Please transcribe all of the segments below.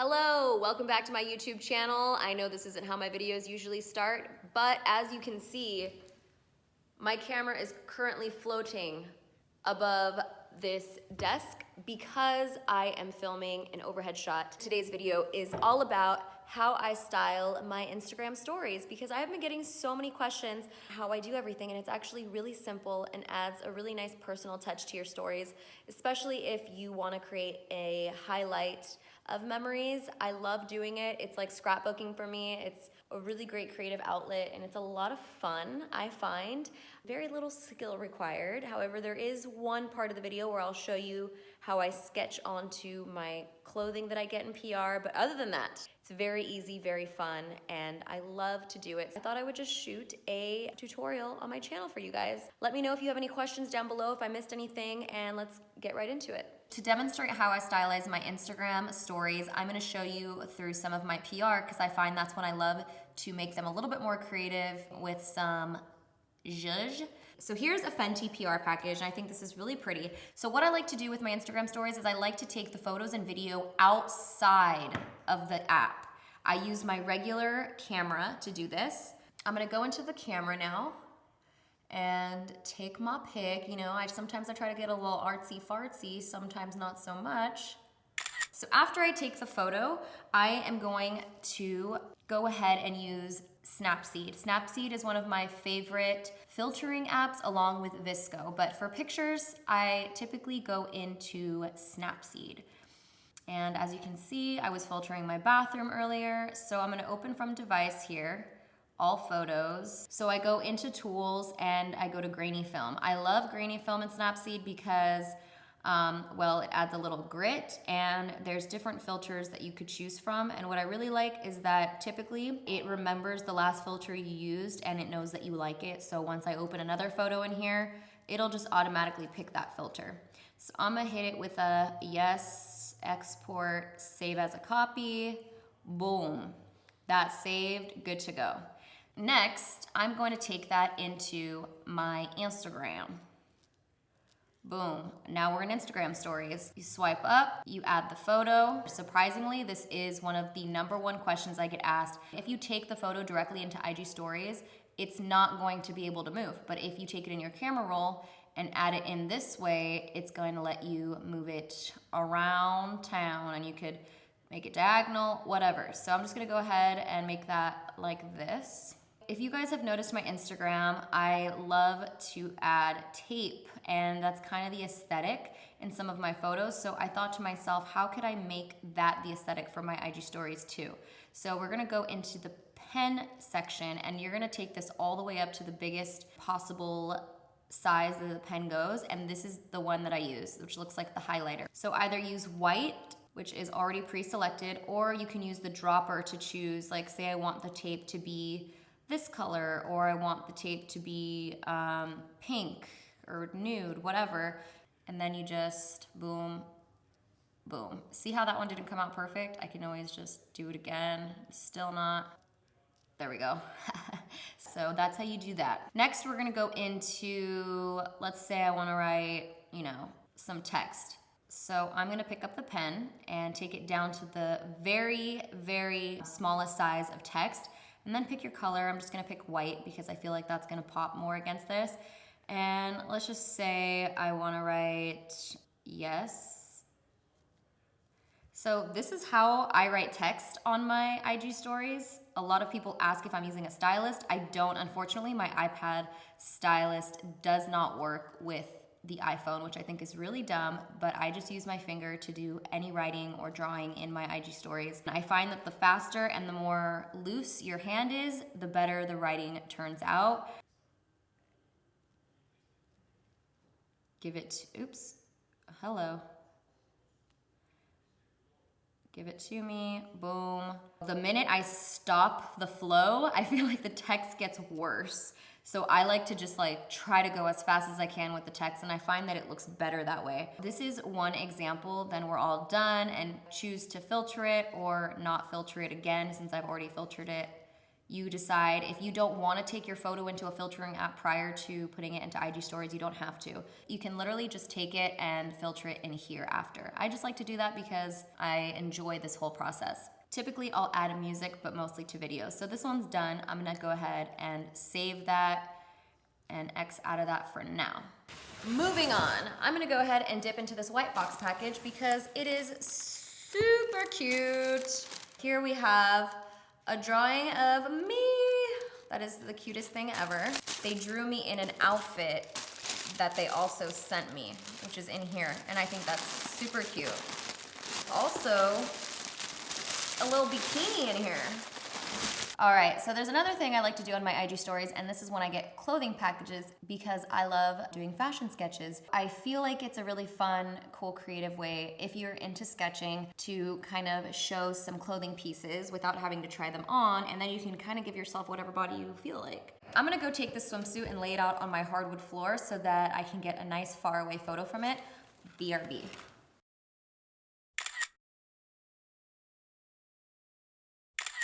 Hello, welcome back to my YouTube channel. I know this isn't how my videos usually start, but as you can see, my camera is currently floating above this desk because I am filming an overhead shot. Today's video is all about how I style my Instagram stories because I have been getting so many questions how I do everything, and it's actually really simple and adds a really nice personal touch to your stories, especially if you want to create a highlight of memories. I love doing it. It's like scrapbooking for me. It's a really great creative outlet and it's a lot of fun, I find. Very little skill required. However, there is one part of the video where I'll show you how I sketch onto my clothing that I get in PR, but other than that, it's very easy, very fun, and I love to do it. I thought I would just shoot a tutorial on my channel for you guys. Let me know if you have any questions down below, if I missed anything, and let's get right into it. To demonstrate how I stylize my Instagram stories, I'm gonna show you through some of my PR because I find that's when I love to make them a little bit more creative with some zhuzh. So here's a Fenty PR package, and I think this is really pretty. So what I like to do with my Instagram stories is I like to take the photos and video outside of the app. I use my regular camera to do this. I'm gonna go into the camera now and take my pic. You know, sometimes I try to get a little artsy fartsy, sometimes not so much. So after I take the photo, I am going to go ahead and use Snapseed. Snapseed is one of my favorite filtering apps along with VSCO, but for pictures, I typically go into Snapseed. And as you can see, I was filtering my bathroom earlier, so I'm gonna open from device here, all photos. So I go into tools and I go to grainy film. I love grainy film in Snapseed because well, it adds a little grit and there's different filters that you could choose from. And what I really like is that typically it remembers the last filter you used and it knows that you like it. So once I open another photo in here, it'll just automatically pick that filter. So I'm gonna hit it with a yes, export, save as a copy, boom. That's saved, good to go. Next, I'm going to take that into my Instagram. Boom, now we're in Instagram stories. You swipe up, you add the photo. Surprisingly, this is one of the #1 questions I get asked. If you take the photo directly into IG stories, it's not going to be able to move. But if you take it in your camera roll and add it in this way, it's going to let you move it around town and you could make it diagonal, whatever. So I'm just gonna go ahead and make that like this. If you guys have noticed my Instagram, I love to add tape, and that's kind of the aesthetic in some of my photos. So I thought to myself, how could I make that the aesthetic for my IG stories too? So we're gonna go into the pen section, and you're gonna take this all the way up to the biggest possible size that the pen goes, and this is the one that I use, which looks like the highlighter. So either use white, which is already pre-selected, or you can use the dropper to choose, like say I want the tape to be this color, or I want the tape to be pink or nude, whatever. And then you just boom, boom. See how that one didn't come out perfect? I can always just do it again, still not. There we go. So that's how you do that. Next, we're gonna go into, let's say I wanna write, some text. So I'm gonna pick up the pen and take it down to the very, very smallest size of text. And then pick your color. I'm just gonna pick white because I feel like that's gonna pop more against this. And let's just say I wanna write yes. So this is how I write text on my IG stories. A lot of people ask if I'm using a stylist. I don't, unfortunately. My iPad stylist does not work with the iPhone, which I think is really dumb, but I just use my finger to do any writing or drawing in my IG stories. I find that the faster and the more loose your hand is, the better the writing turns out. Give it, oops, hello. Give it to me, boom. The minute I stop the flow, I feel like the text gets worse. So I like to just try to go as fast as I can with the text, and I find that it looks better that way. This is one example, then we're all done, and choose to filter it or not filter it again since I've already filtered it. You decide if you don't want to take your photo into a filtering app prior to putting it into IG stories, you don't have to. You can literally just take it and filter it in here after. I just like to do that because I enjoy this whole process. Typically I'll add a music, but mostly to videos. So this one's done. I'm gonna go ahead and save that and X out of that for now. Moving on, I'm gonna go ahead and dip into this white box package because it is super cute. Here we have a drawing of me. That is the cutest thing ever. They drew me in an outfit that they also sent me, which is in here, and I think that's super cute. Also, a little bikini in here. All right, so there's another thing I like to do on my IG stories, and this is when I get clothing packages because I love doing fashion sketches. I feel like it's a really fun, cool, creative way if you're into sketching to kind of show some clothing pieces without having to try them on, and then you can kind of give yourself whatever body you feel like. I'm gonna go take this swimsuit and lay it out on my hardwood floor so that I can get a nice faraway photo from it. BRB.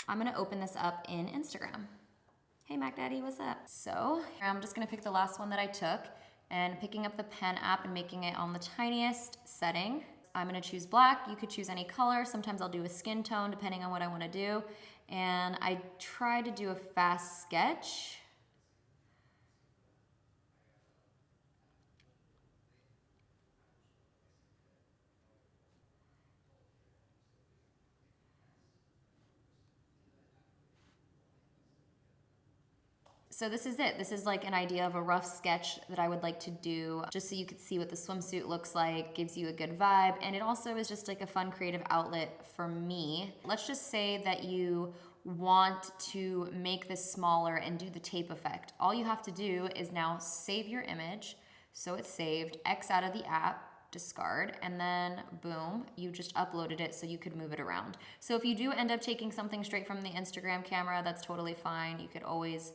I'm gonna open this up in Instagram. Hey Mac Daddy, what's up? So I'm just gonna pick the last one that I took and picking up the pen app and making it on the tiniest setting. I'm gonna choose black. You could choose any color. Sometimes I'll do a skin tone depending on what I wanna do. And I try to do a fast sketch. So this is it. This is like an idea of a rough sketch that I would like to do just so you could see what the swimsuit looks like, gives you a good vibe, and it also is just like a fun creative outlet for me. Let's just say that you want to make this smaller and do the tape effect. All you have to do is now save your image, so it's saved, X out of the app, discard, and then boom, you just uploaded it so you could move it around. So if you do end up taking something straight from the Instagram camera, that's totally fine. You could always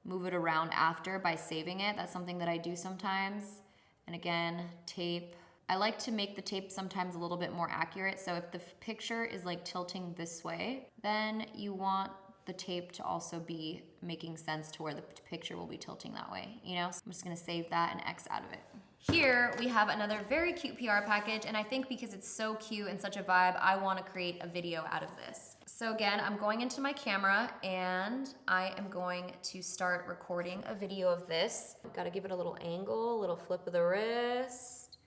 move it around after by saving it. That's something that I do sometimes. And again, tape. I like to make the tape sometimes a little bit more accurate. So if the picture is like tilting this way, then you want the tape to also be making sense to where the picture will be tilting that way, you know? So I'm just gonna save that and X out of it. Here we have another very cute PR package, and I think because it's so cute and such a vibe, I wanna create a video out of this. So again, I'm going into my camera and I am going to start recording a video of this. Gotta give it a little angle, a little flip of the wrist,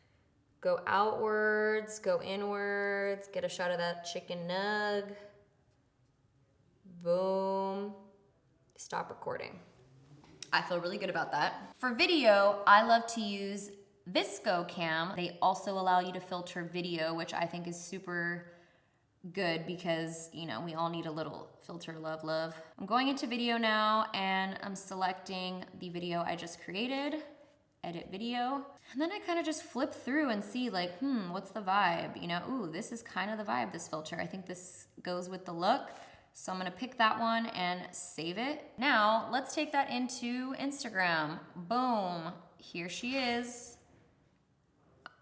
go outwards, go inwards, get a shot of that chicken nug. Boom, stop recording. I feel really good about that. For video, I love to use VSCO cam. They also allow you to filter video, which I think is super good because, you know, we all need a little filter love. I'm going into video now and I'm selecting the video I just created, edit video. And then I kind of just flip through and see like, what's the vibe? You know, ooh, this is kind of the vibe, this filter. I think this goes with the look. So I'm gonna pick that one and save it. Now, let's take that into Instagram. Boom, here she is.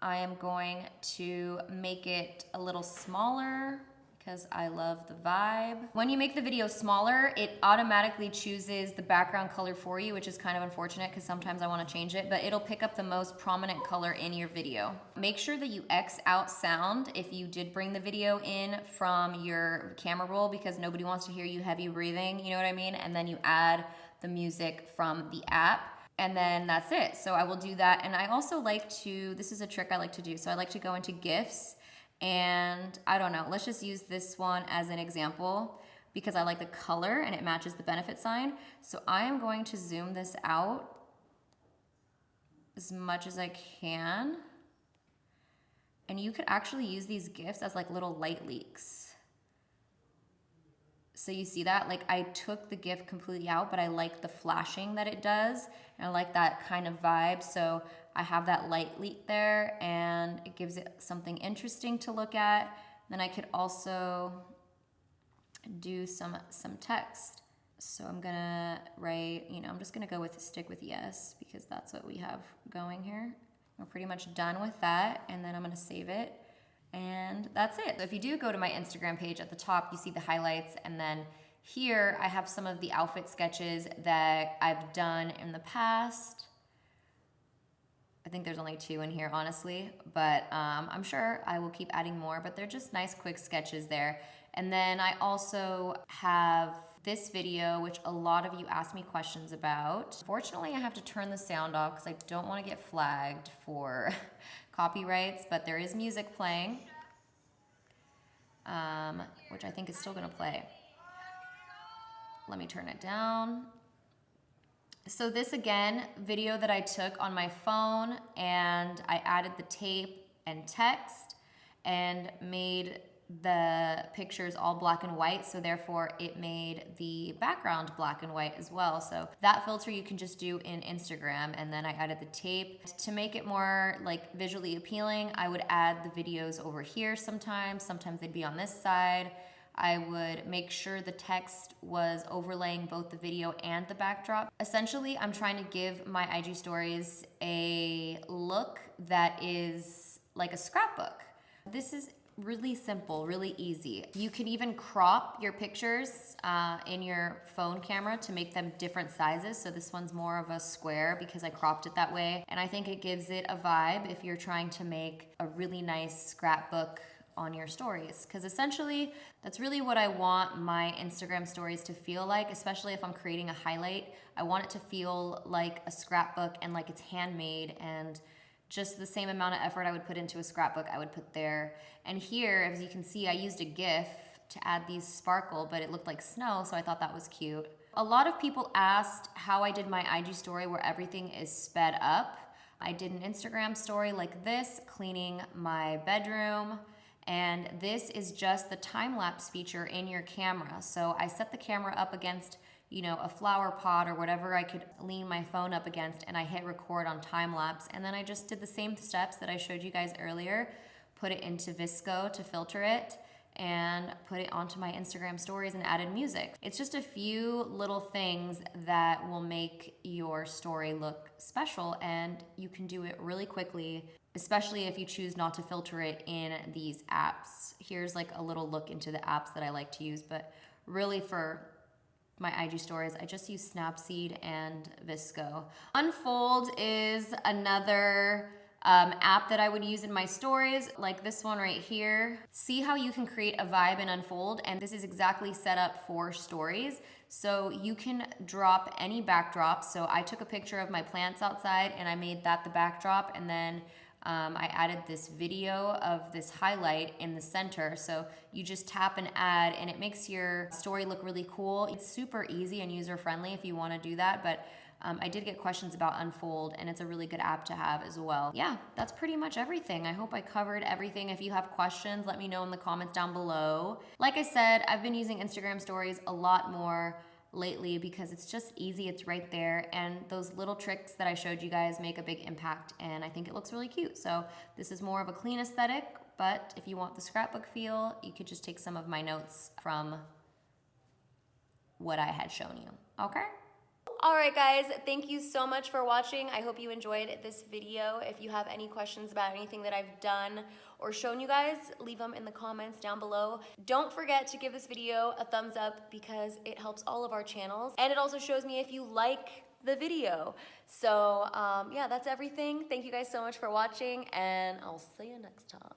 I am going to make it a little smaller because I love the vibe. When you make the video smaller, it automatically chooses the background color for you, which is kind of unfortunate because sometimes I wanna change it, but it'll pick up the most prominent color in your video. Make sure that you X out sound if you did bring the video in from your camera roll because nobody wants to hear you heavy breathing, you know what I mean? And then you add the music from the app. And then that's it. So I will do that. And I also like to, this is a trick I like to do. So I like to go into GIFs and I don't know, let's just use this one as an example because I like the color and it matches the benefit sign. So I am going to zoom this out as much as I can. And you could actually use these GIFs as like little light leaks. So you see that? Like I took the GIF completely out, but I like the flashing that it does. And I like that kind of vibe. So I have that light leak there and it gives it something interesting to look at. Then I could also do some text. So I'm gonna write, you know, I'm just gonna go with stick with yes because that's what we have going here. We're pretty much done with that. And then I'm gonna save it. And that's it. If you do go to my Instagram page at the top, you see the highlights, and then Here I have some of the outfit sketches that I've done in the past. I think there's only 2 in here, honestly, but I'm sure I will keep adding more, but they're just nice, quick sketches there. And then I also have this video, which a lot of you asked me questions about. Fortunately, I have to turn the sound off because I don't want to get flagged for copyrights, but there is music playing, which I think is still gonna play. Let me turn it down. So this, again, video that I took on my phone, and I added the tape and text and made the pictures all black and white, so therefore it made the background black and white as well. So that filter you can just do in Instagram, and then I added the tape. To make it more like visually appealing, I would add the videos over here sometimes they'd be on this side. I would make sure the text was overlaying both the video and the backdrop. Essentially, I'm trying to give my IG stories a look that is like a scrapbook. This is really simple, really easy. You can even crop your pictures in your phone camera to make them different sizes. So this one's more of a square because I cropped it that way. And I think it gives it a vibe if you're trying to make a really nice scrapbook on your stories, because essentially that's really what I want my Instagram stories to feel like, especially if I'm creating a highlight. I want it to feel like a scrapbook and like it's handmade, and just the same amount of effort I would put into a scrapbook I would put there. And here, as you can see, I used a GIF to add these sparkle, but it looked like snow, so I thought that was cute. A lot of people asked how I did my IG story where everything is sped up. I did an Instagram story like this, cleaning my bedroom. And this is just the time-lapse feature in your camera. So I set the camera up against, you know, a flower pot or whatever I could lean my phone up against, and I hit record on time-lapse. And then I just did the same steps that I showed you guys earlier, put it into VSCO to filter it, and put it onto my Instagram stories and added music. It's just a few little things that will make your story look special, and you can do it really quickly, especially if you choose not to filter it in these apps. Here's like a little look into the apps that I like to use, but really for my IG stories, I just use Snapseed and VSCO. Unfold is another app that I would use in my stories, like this one right here. See how you can create a vibe in Unfold, and this is exactly set up for stories. So you can drop any backdrop. So I took a picture of my plants outside and I made that the backdrop, and then I added this video of this highlight in the center. So you just tap and add, and it makes your story look really cool. It's super easy and user-friendly if you want to do that, but I did get questions about Unfold, and it's a really good app to have as well. Yeah, that's pretty much everything. I hope I covered everything. If you have questions, let me know in the comments down below. Like I said, I've been using Instagram stories a lot more lately because it's just easy, it's right there, and those little tricks that I showed you guys make a big impact, and I think it looks really cute. So this is more of a clean aesthetic, but if you want the scrapbook feel, you could just take some of my notes from what I had shown you, okay? All right, guys, thank you so much for watching. I hope you enjoyed this video. If you have any questions about anything that I've done or shown you guys, leave them in the comments down below. Don't forget to give this video a thumbs up because it helps all of our channels, and it also shows me if you like the video. So yeah, that's everything. Thank you guys so much for watching, and I'll see you next time.